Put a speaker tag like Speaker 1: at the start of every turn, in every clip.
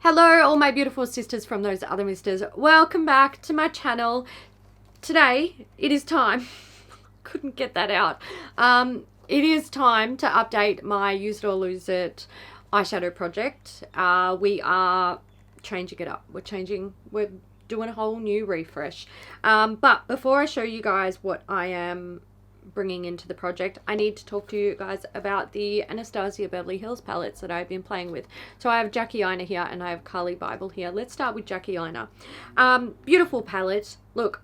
Speaker 1: Hello all my beautiful sisters from those other misters. Welcome back to my channel. Today it is time, couldn't get that out. It is time to update my use it or lose it eyeshadow project. We are changing it up. We're doing a whole new refresh. But before I show you guys what I am bringing into the project, I need to talk to you guys about the Anastasia Beverly Hills palettes that I've been playing with. So I have Jackie Aina here and I have Carly Bible here. Let's start with Jackie Aina. Beautiful palette. Look,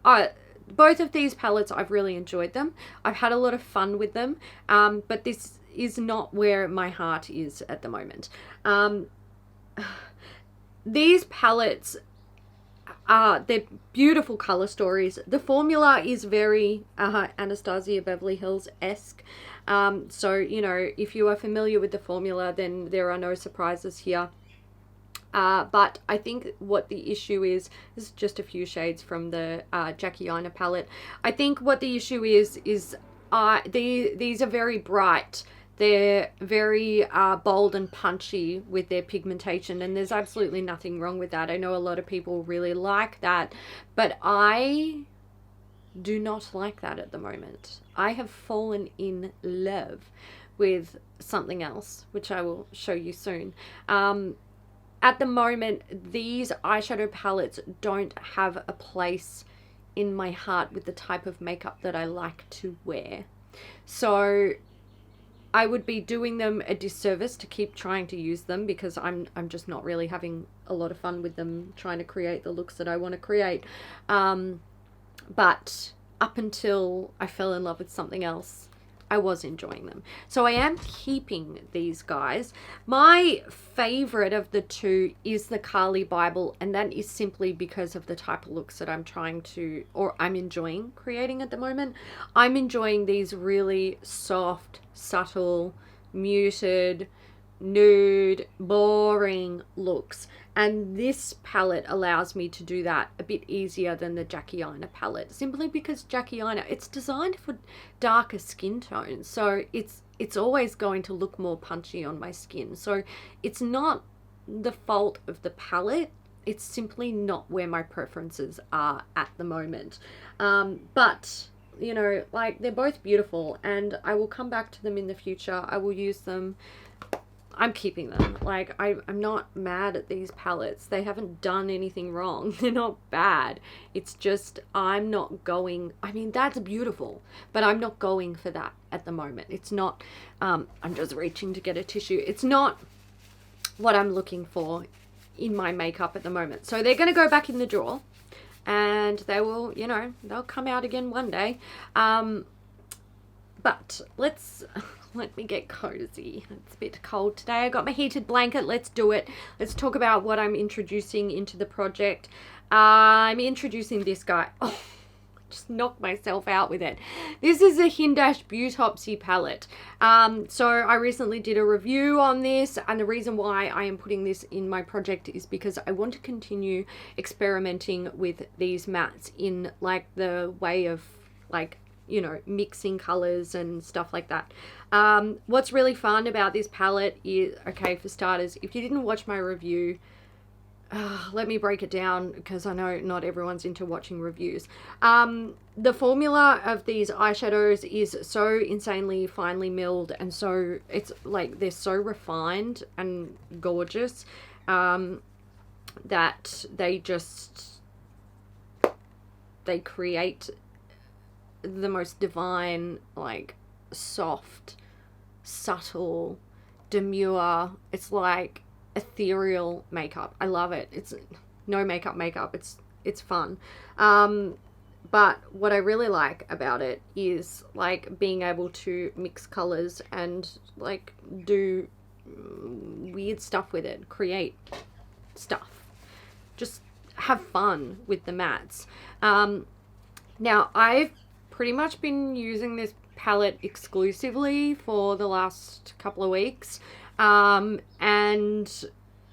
Speaker 1: both of these palettes, I've really enjoyed them. I've had a lot of fun with them, but this is not where my heart is at the moment. These palettes, they're beautiful color stories. The formula is very Anastasia Beverly Hills-esque. So, you know, if you are familiar with the formula, then there are no surprises here. But I think what the issue is just a few shades from the Jackie Aina palette. I think what the issue is these are very bright. They're very bold and punchy with their pigmentation, and there's absolutely nothing wrong with that. I know a lot of people really like that, but I do not like that at the moment. I have fallen in love with something else, which I will show you soon. At the moment, these eyeshadow palettes don't have a place in my heart with the type of makeup that I like to wear. So I would be doing them a disservice to keep trying to use them, because I'm just not really having a lot of fun with them, trying to create the looks that I want to create. But up until I fell in love with something else, I was enjoying them. So I am keeping these guys. My favorite of the two is the Carly Bible, and that is simply because of the type of looks that I'm trying to, or I'm enjoying creating at the moment. I'm enjoying these really soft, subtle, muted, nude, boring looks, and this palette allows me to do that a bit easier than the Jackie Aina palette, simply because Jackie Aina, it's designed for darker skin tones, so it's always going to look more punchy on my skin. So it's not the fault of the palette, it's simply not where my preferences are at the moment. But you know, like, they're both beautiful and I will come back to them in the future. I will use them. I'm keeping them. Like, I'm not mad at these palettes. They haven't done anything wrong. They're not bad. It's just I'm not going, I mean, that's beautiful, but I'm not going for that at the moment. It's not, I'm just reaching to get a tissue. It's not what I'm looking for in my makeup at the moment. So they're going to go back in the drawer, and they will, you know, they'll come out again one day. But let me get cozy. It's a bit cold today. I got my heated blanket. Let's do it. Let's talk about what I'm introducing into the project. I'm introducing this guy. Oh, I just knocked myself out with it. This is a Hindash Beautopsy palette. So I recently did a review on this, and the reason why I am putting this in my project is because I want to continue experimenting with these mattes in, like, the way of, like, you know, mixing colors and stuff like that. What's really fun about this palette is, okay, for starters, if you didn't watch my review, let me break it down, because I know not everyone's into watching reviews. The formula of these eyeshadows is so insanely finely milled, and so it's like they're so refined and gorgeous that they create the most divine, like, soft, subtle, demure, it's like ethereal makeup. I love it. It's no makeup. It's fun. But what I really like about it is, like, being able to mix colors and, like, do weird stuff with it, create stuff, just have fun with the mattes. Now I've pretty much been using this palette exclusively for the last couple of weeks, and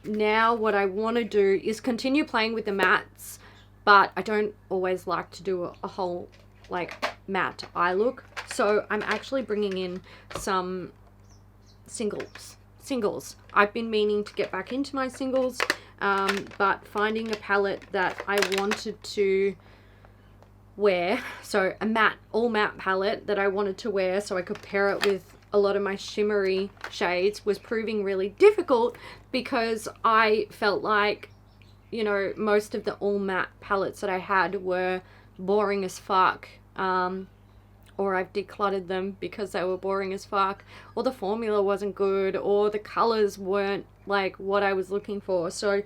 Speaker 1: now what I want to do is continue playing with the mattes, but I don't always like to do a whole, like, matte eye look, so I'm actually bringing in some singles. I've been meaning to get back into my singles. but finding a palette that I wanted to wear, so a matte, all matte palette that I wanted to wear so I could pair it with a lot of my shimmery shades, was proving really difficult because I felt like, you know, most of the all matte palettes that I had were boring as fuck, or I've decluttered them because they were boring as fuck, or the formula wasn't good, or the colors weren't like what I was looking for. So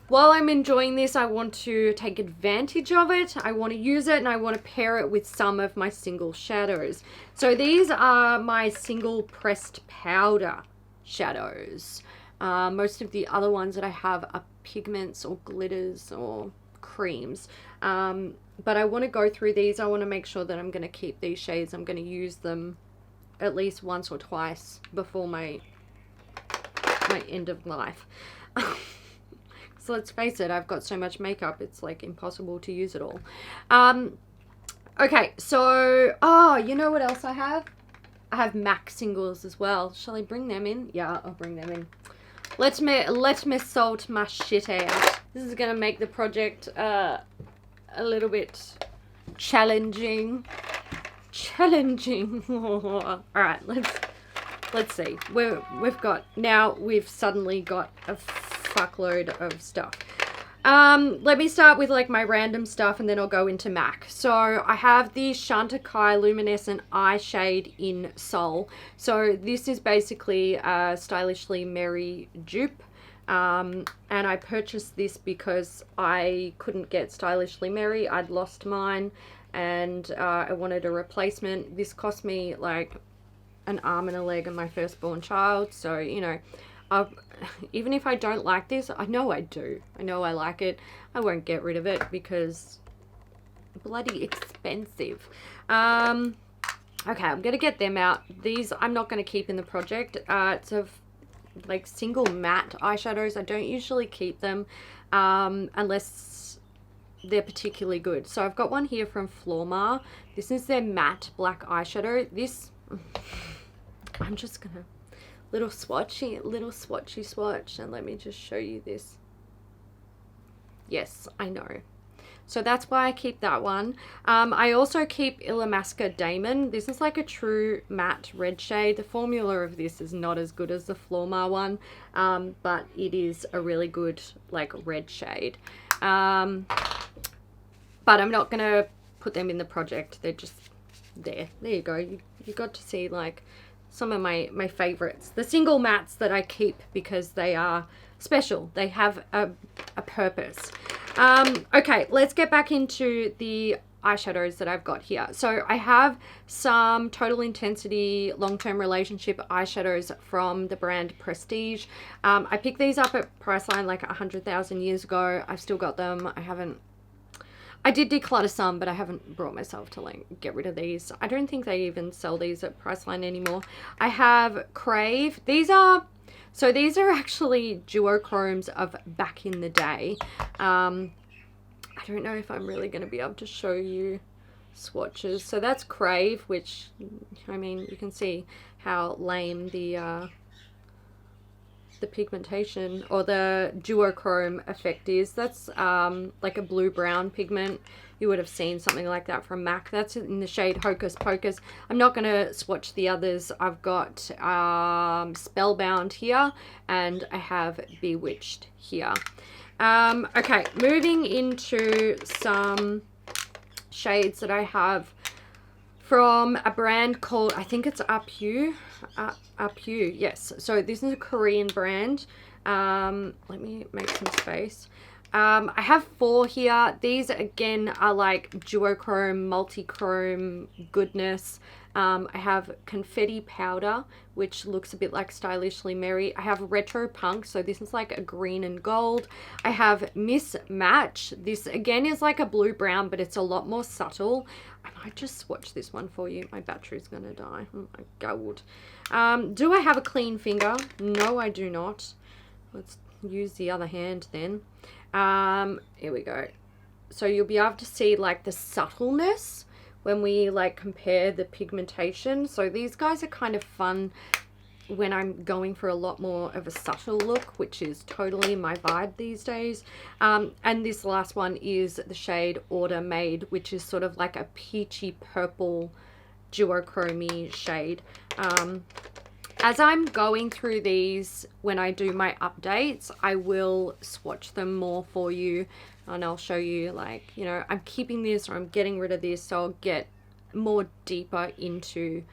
Speaker 1: while I'm enjoying this, I want to take advantage of it. I want to use it, and I want to pair it with some of my single shadows. So these are my single pressed powder shadows. Most of the other ones that I have are pigments or glitters or creams. But I want to go through these. I want to make sure that I'm going to keep these shades. I'm going to use them at least once or twice before my end of life. So let's face it, I've got so much makeup, it's like impossible to use it all. Okay, so, oh, you know what else I have? I have MAC singles as well. Shall I bring them in? Yeah, I'll bring them in. Let me salt my shit out. This is gonna make the project a little bit challenging. All right, let's see. We've suddenly got a fuckload of stuff. Let me start with like my random stuff, and then I'll go into MAC. So I have the Chantecaille Luminescent Eye Shade in Soul. So this is basically a Stylishly Merry dupe. And I purchased this because I couldn't get Stylishly Merry. I'd lost mine, and I wanted a replacement. This cost me like an arm and a leg of my firstborn child. So, you know, even if I don't like this, I know I do. I know I like it. I won't get rid of it because bloody expensive. Okay, I'm going to get them out. These I'm not going to keep in the project. It's of like single matte eyeshadows. I don't usually keep them unless they're particularly good. So I've got one here from Flormar. This is their matte black eyeshadow. This, I'm just going to little swatchy swatch, and let me just show you this. Yes, I know. So that's why I keep that one. I also keep Illamasqua Damon. This is like a true matte red shade. The formula of this is not as good as the Flormar one, but it is a really good like red shade. But I'm not gonna put them in the project. They're just there. There you go. You got to see like some of my favorites, the single mattes that I keep because they are special. They have a purpose. Okay, let's get back into the eyeshadows that I've got here. So I have some Total Intensity Long-Term Relationship eyeshadows from the brand Prestige. I picked these up at Priceline like 100,000 years ago. I've still got them. I did declutter some, but I haven't brought myself to like get rid of these. I don't think they even sell these at Priceline anymore. I have Crave. These are actually duochromes of back in the day. I don't know if I'm really going to be able to show you swatches. So that's Crave, which, I mean, you can see how lame the pigmentation or the duochrome effect is. That's like a blue-brown pigment. You would have seen something like that from MAC. That's in the shade Hocus Pocus. I'm not going to swatch the others. I've got Spellbound here, and I have Bewitched here. Okay, moving into some shades that I have from a brand called, I think it's Apu, yes. So this is a Korean brand. Let me make some space. I have 4 here. These again are like duochrome, multi-chrome goodness. I have Confetti Powder, which looks a bit like Stylishly Merry. I have Retro Punk, so this is like a green and gold. I have Mismatch. This again is like a blue-brown, but it's a lot more subtle. I might just swatch this one for you. My battery's gonna die. Oh my god. Do I have a clean finger? No, I do not. Let's use the other hand then. Here we go. So you'll be able to see like the subtleness when we like compare the pigmentation. So these guys are kind of fun when I'm going for a lot more of a subtle look, which is totally my vibe these days. And this last one is the shade Order Made, which is sort of like a peachy purple duochrome shade. As I'm going through these, when I do my updates, I will swatch them more for you, and I'll show you, like, you know, I'm keeping this or I'm getting rid of this, so I'll get more deeper into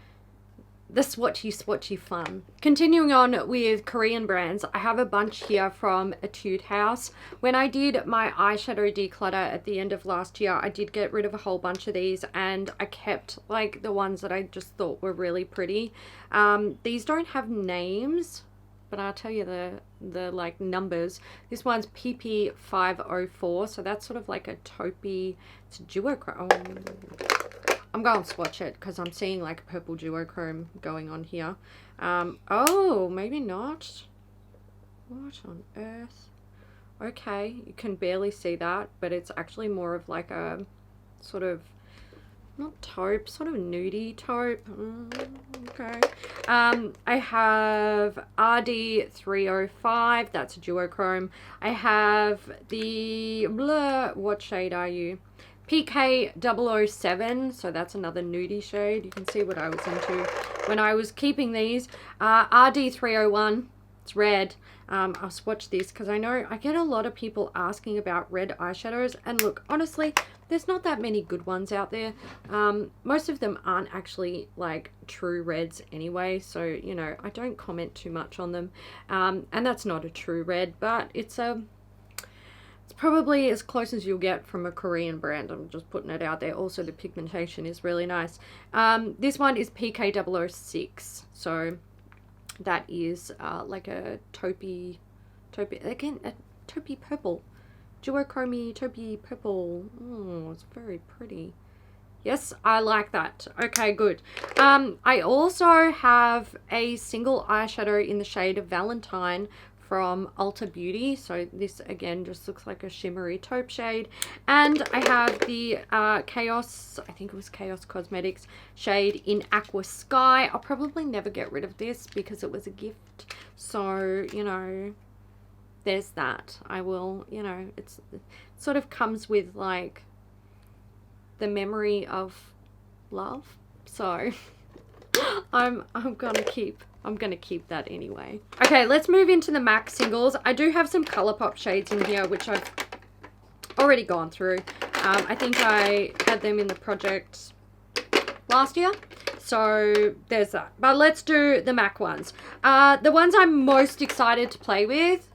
Speaker 1: the swatchy fun. Continuing on with Korean brands, I have a bunch here from Etude House. When I did my eyeshadow declutter at the end of last year, I did get rid of a whole bunch of these, and I kept like the ones that I just thought were really pretty. These don't have names, but I'll tell you the like numbers. This one's PP504, so that's sort of like a taupey, it's a duochrome. I'm going to swatch it because I'm seeing like a purple duochrome going on here. Oh, maybe not. What on earth? Okay, you can barely see that, but it's actually more of like a sort of, not taupe, sort of nudie taupe. Okay. I have RD305, that's a duochrome. I have the, what shade are you? PK007, so that's another nudie shade. You can see what I was into when I was keeping these. RD301, it's red. I'll swatch this because I know I get a lot of people asking about red eyeshadows, and look, honestly, there's not that many good ones out there. Most of them aren't actually like true reds anyway, so you know, I don't comment too much on them. And that's not a true red, but it's probably as close as you'll get from a Korean brand. I'm just putting it out there. Also, the pigmentation is really nice. This one is PK006, so that is like a taupey, again, a taupey purple, duochrome taupey purple. Oh, it's very pretty. Yes, I like that. Okay, good. I also have a single eyeshadow in the shade of Valentine from Ulta Beauty. So this again just looks like a shimmery taupe shade. And I have the Chaos, I think it was Chaos Cosmetics shade in Aqua Sky. I'll probably never get rid of this because it was a gift. So, you know, there's that. I will, you know, it sort of comes with like the memory of love. So I'm gonna keep that anyway. Okay, let's move into the MAC singles. I do have some ColourPop shades in here, which I've already gone through. I think I had them in the project last year, so there's that. But let's do the MAC ones. The ones I'm most excited to play with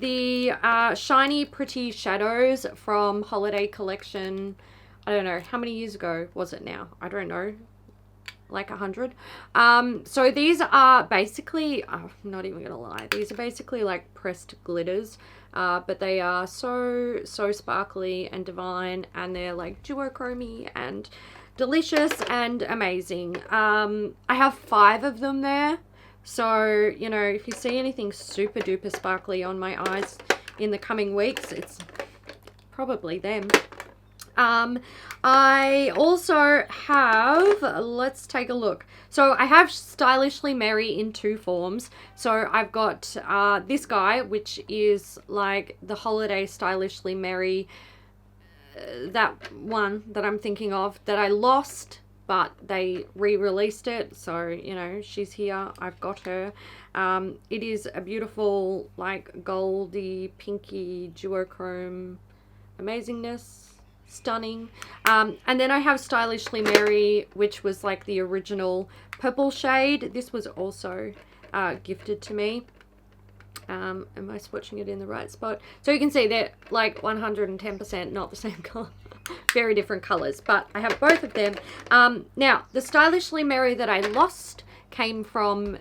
Speaker 1: the Shiny Pretty Shadows from Holiday Collection. I don't know, how many years ago was it now? I don't know, like 100. So these are basically, I'm not even gonna lie, these are basically like pressed glitters, but they are so sparkly and divine, and they're like duochrome and delicious and amazing. I have 5 of them there, so you know, if you see anything super duper sparkly on my eyes in the coming weeks, it's probably them. I also have, let's take a look. So I have Stylishly Merry in 2 forms. So I've got this guy, which is like the Holiday Stylishly Merry, that one that I'm thinking of that I lost, but they re-released it. So, you know, she's here. I've got her. It is a beautiful, like, goldy, pinky, duochrome amazingness. Stunning. And then I have Stylishly Merry, which was like the original purple shade. This was also gifted to me. Am I swatching it in the right spot? So you can see they're like 110% not the same color. Very different colors, but I have both of them. Now, the Stylishly Merry that I lost came from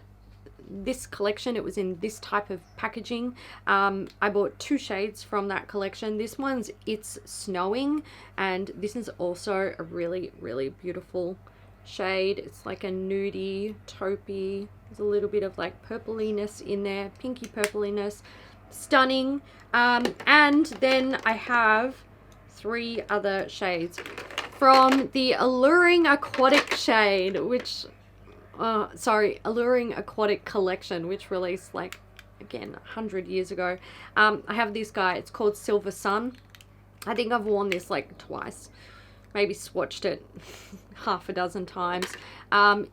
Speaker 1: this collection. It was in this type of packaging. I bought 2 shades from that collection. This one's It's Snowing, and this is also a really beautiful shade. It's like a nudie taupey. There's a little bit of like purpliness in there, pinky purpliness. Stunning. And then I have 3 other shades from the Alluring Aquatic shade, which Alluring Aquatic Collection, which released like, again, 100 years ago. I have this guy. It's called Silver Sun. I think I've worn this like twice. Maybe swatched it half a dozen times.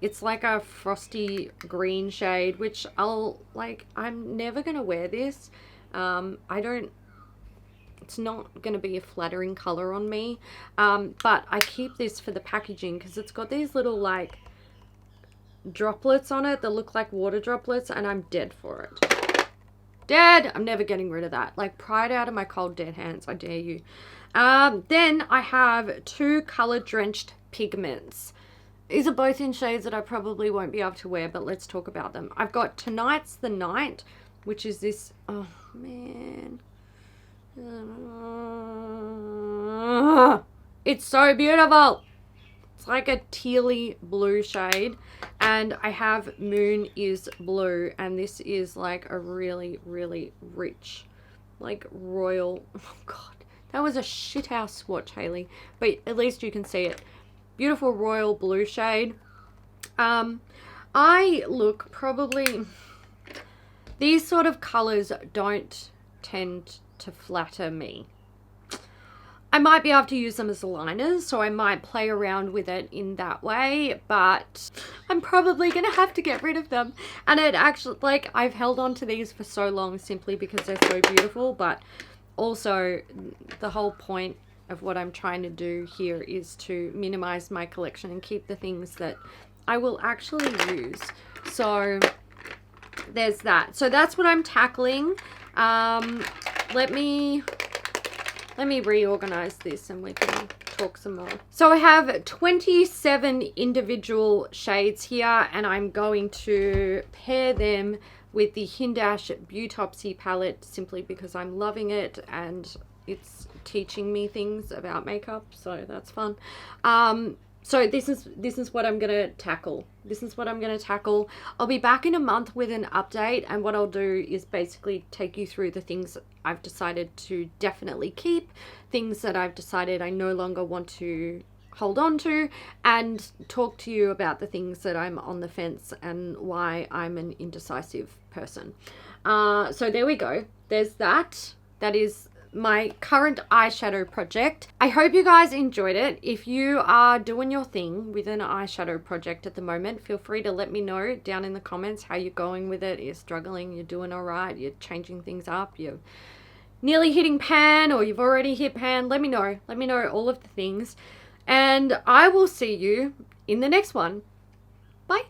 Speaker 1: It's like a frosty green shade, which I'm never going to wear this. It's not going to be a flattering color on me. But I keep this for the packaging because it's got these little like droplets on it that look like water droplets, and I'm dead for it. Dead! I'm never getting rid of that. Like, pry it out of my cold dead hands, I dare you. Then I have 2 color drenched pigments. These are both in shades that I probably won't be able to wear, but let's talk about them. I've got Tonight's the Night, which is this, oh man, it's so beautiful. It's like a tealy blue shade. And I have Moon is Blue, and this is like a really, really rich, like royal, oh god, that was a shithouse swatch, Hailey, but at least you can see it. Beautiful royal blue shade. I look, probably these sort of colors don't tend to flatter me. I might be able to use them as liners, so I might play around with it in that way, but I'm probably going to have to get rid of them. And it actually, like, I've held on to these for so long simply because they're so beautiful, but also the whole point of what I'm trying to do here is to minimize my collection and keep the things that I will actually use. So there's that. So that's what I'm tackling. Let me reorganize this and we can talk some more. So I have 27 individual shades here, and I'm going to pair them with the Hindash Beautopsy palette simply because I'm loving it and it's teaching me things about makeup, so that's fun. So this is what I'm gonna tackle. I'll be back in a month with an update, and what I'll do is basically take you through the things I've decided to definitely keep, things that I've decided I no longer want to hold on to, and talk to you about the things that I'm on the fence and why I'm an indecisive person. So there we go. There's that. That is my current eyeshadow project. I hope you guys enjoyed it. If you are doing your thing with an eyeshadow project at the moment, feel free to let me know down in the comments how you're going with it. You're struggling, you're doing all right, you're changing things up, you're nearly hitting pan, or you've already hit pan. Let me know all of the things, and I will see you in the next one. Bye.